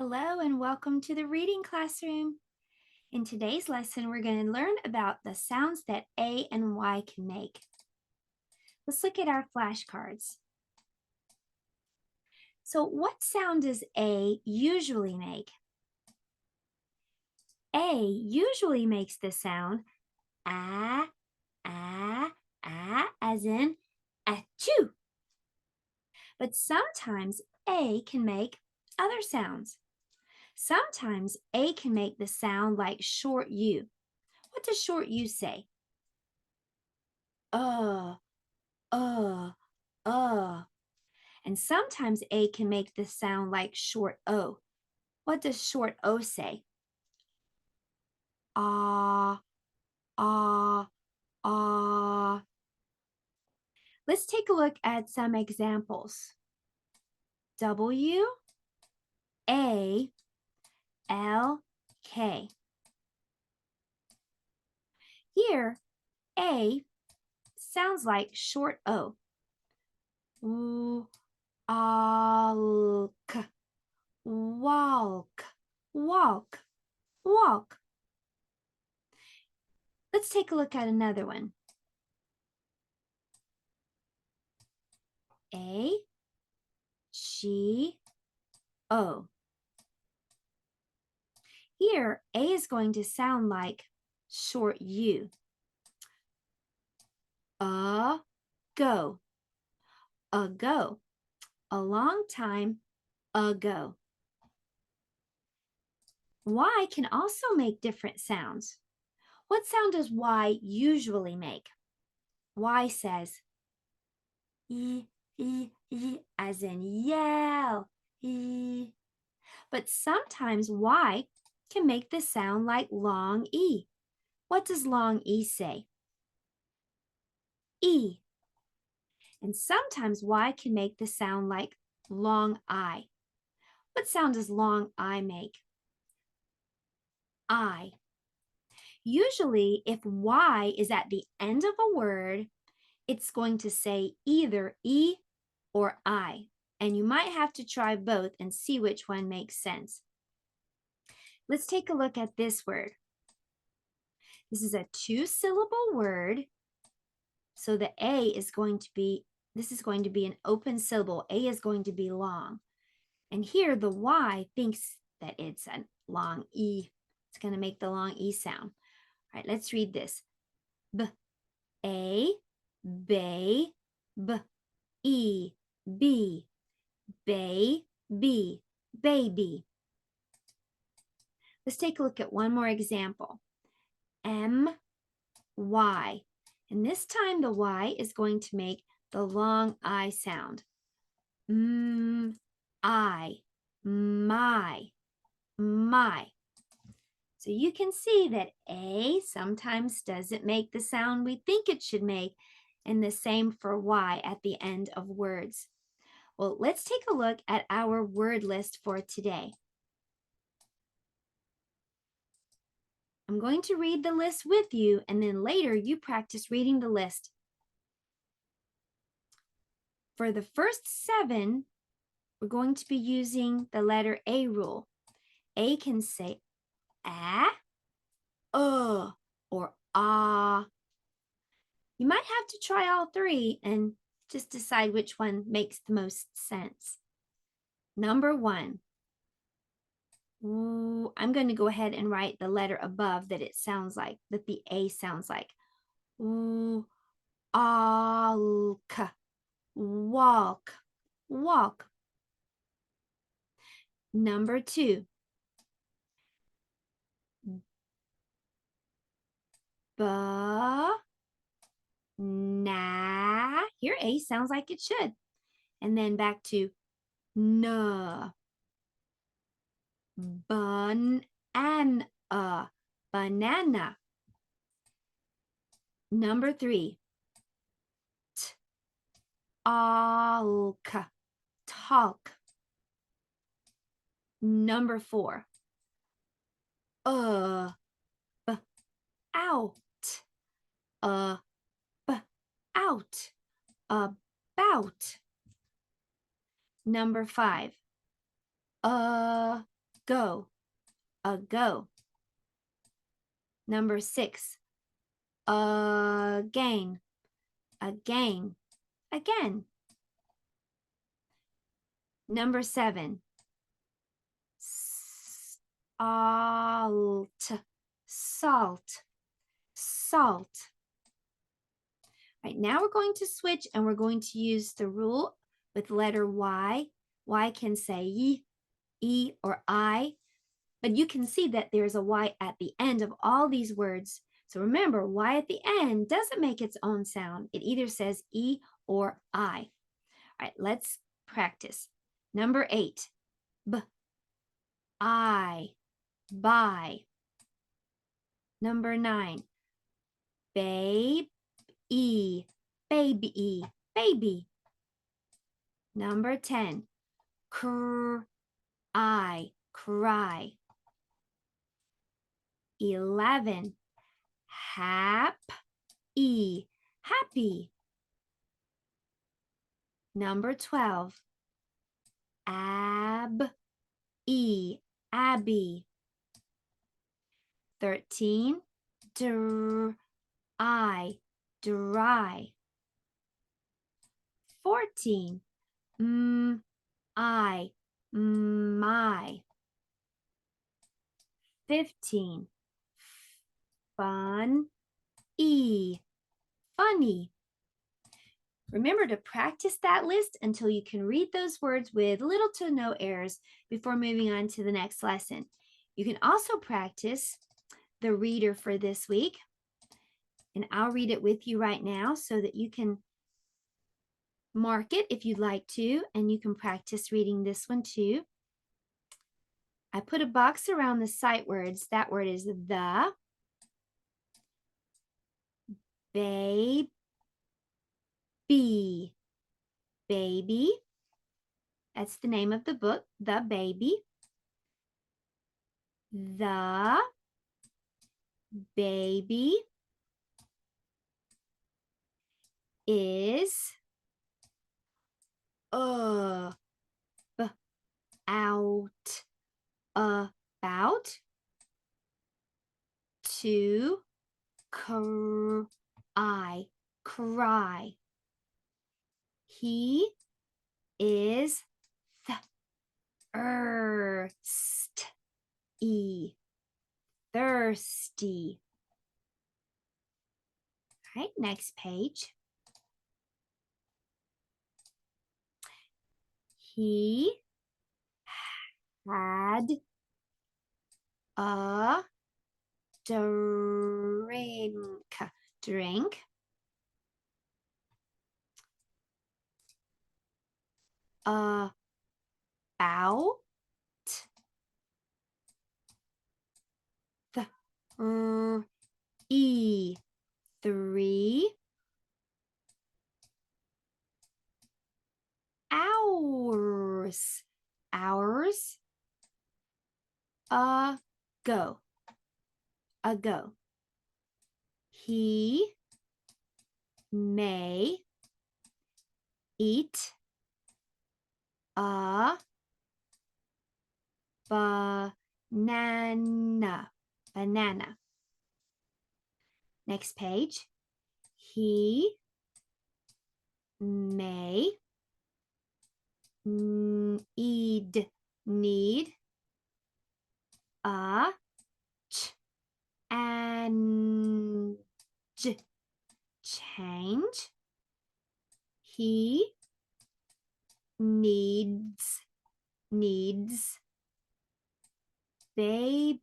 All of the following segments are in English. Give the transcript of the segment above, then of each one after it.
Hello and welcome to the reading classroom. In today's lesson, we're going to learn about the sounds that A and Y can make. Let's look at our flashcards. So what sound does A usually make? A usually makes the sound ah, ah, ah, as in achoo. But sometimes A can make other sounds. Sometimes A can make the sound like short U. What does short U say? Uh, uh, uh. And sometimes A can make the sound like short O. What does short O say? Ah, ah, ah. Let's take a look at some examples. W, A, L, K. Here, A sounds like short O. Walk, walk, walk, walk. Let's take a look at another one. A, G, O. Here, A is going to sound like short U. Go, ago, a long time ago. Y can also make different sounds. What sound does Y usually make? Y says e, as in yell, e. But sometimes Y can make the sound like long E. What does long E say? E. And sometimes Y can make the sound like long I. What sound does long I make? I. Usually, if Y is at the end of a word, it's going to say either E or I. And you might have to try both and see which one makes sense. Let's take a look at this word. This is a two-syllable word. So the A is going to be, this is going to be an open syllable. A is going to be long. And here the Y thinks that it's a long E. It's going to make the long E sound. All right, let's read this. B, A, bay, B, E, B, bay, B, baby. Let's take a look at one more example. M, Y. And this time the Y is going to make the long I sound. I, my, my. So you can see that A sometimes doesn't make the sound we think it should make, and the same for Y at the end of words. Well, let's take a look at our word list for today. I'm going to read the list with you, and then later you practice reading the list. For the first 7, we're going to be using the letter A rule. A can say or ah. You might have to try all 3 and just decide which one makes the most sense. Number 1. Ooh, I'm going to go ahead and write the letter above that it sounds like, that the A sounds like. Ooh, alk, walk, walk. Number 2. Ba, na. Here A sounds like it should. And then back to na. Banana. Number 3. Talk, talk. Number 4. Out, out, about. Number 5. go, ago. Number 6, again, again, again. Number 7, salt, salt, salt. All right, now we're going to switch and we're going to use the rule with letter Y. Y can say y, e, or I, but you can see that there's a Y at the end of all these words. So remember, Y at the end doesn't make its own sound. It either says E or I. All right, let's practice. Number 8, B, I, buy. Number 9, babe, E, baby, baby. Number 10, I, cry. 11, happy, happy. Number 12, abby, Abby. 13, dry. 14, my. 15, funny. Remember to practice that list until you can read those words with little to no errors before moving on to the next lesson. You can also practice the reader for this week, and I'll read it with you right now so that you can mark it if you'd like to, and you can practice reading this one too. I put a box around the sight words. That word is the, baby, baby. That's the name of the book, The Baby. The baby is out, about, to cry. He is thirsty. All right, next page. He had a drink about 3 hours ago. He may eat a banana. Next page. He may need a change. He needs baby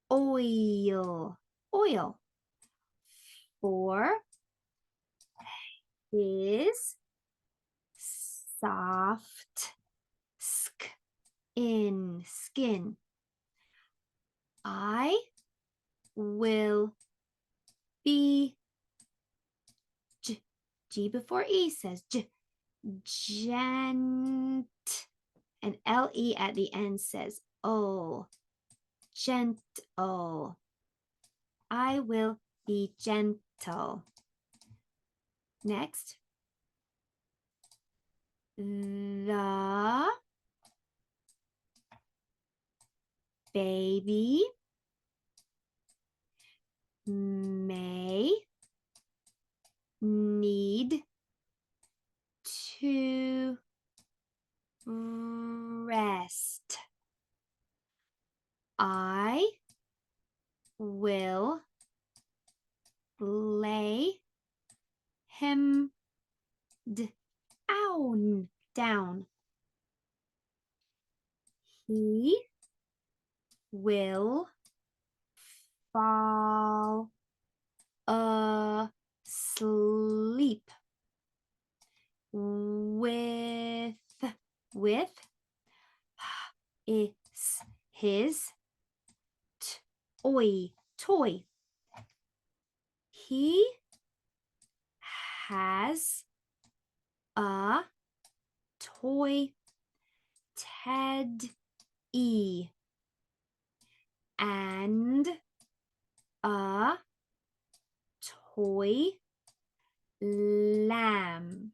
oil for his soft skin. I will be G before E says gent, and LE at the end says gentle. I will be gentle. Next. The baby may need to rest. I will lay him down. He will fall asleep with is his toy. He has a toy teddy and a toy lamb.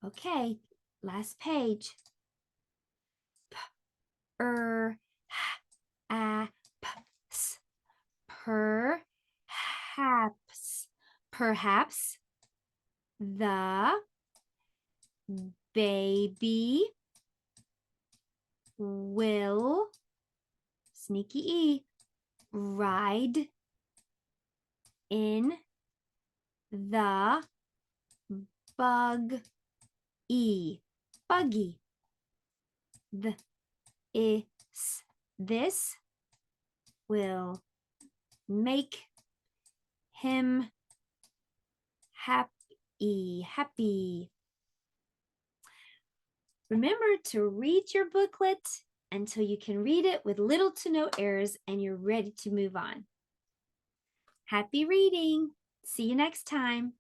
Okay, last page. Perhaps the baby will, sneaky E, ride in the buggy. This will make him happy. Remember to read your booklet until you can read it with little to no errors and you're ready to move on. Happy reading. See you next time.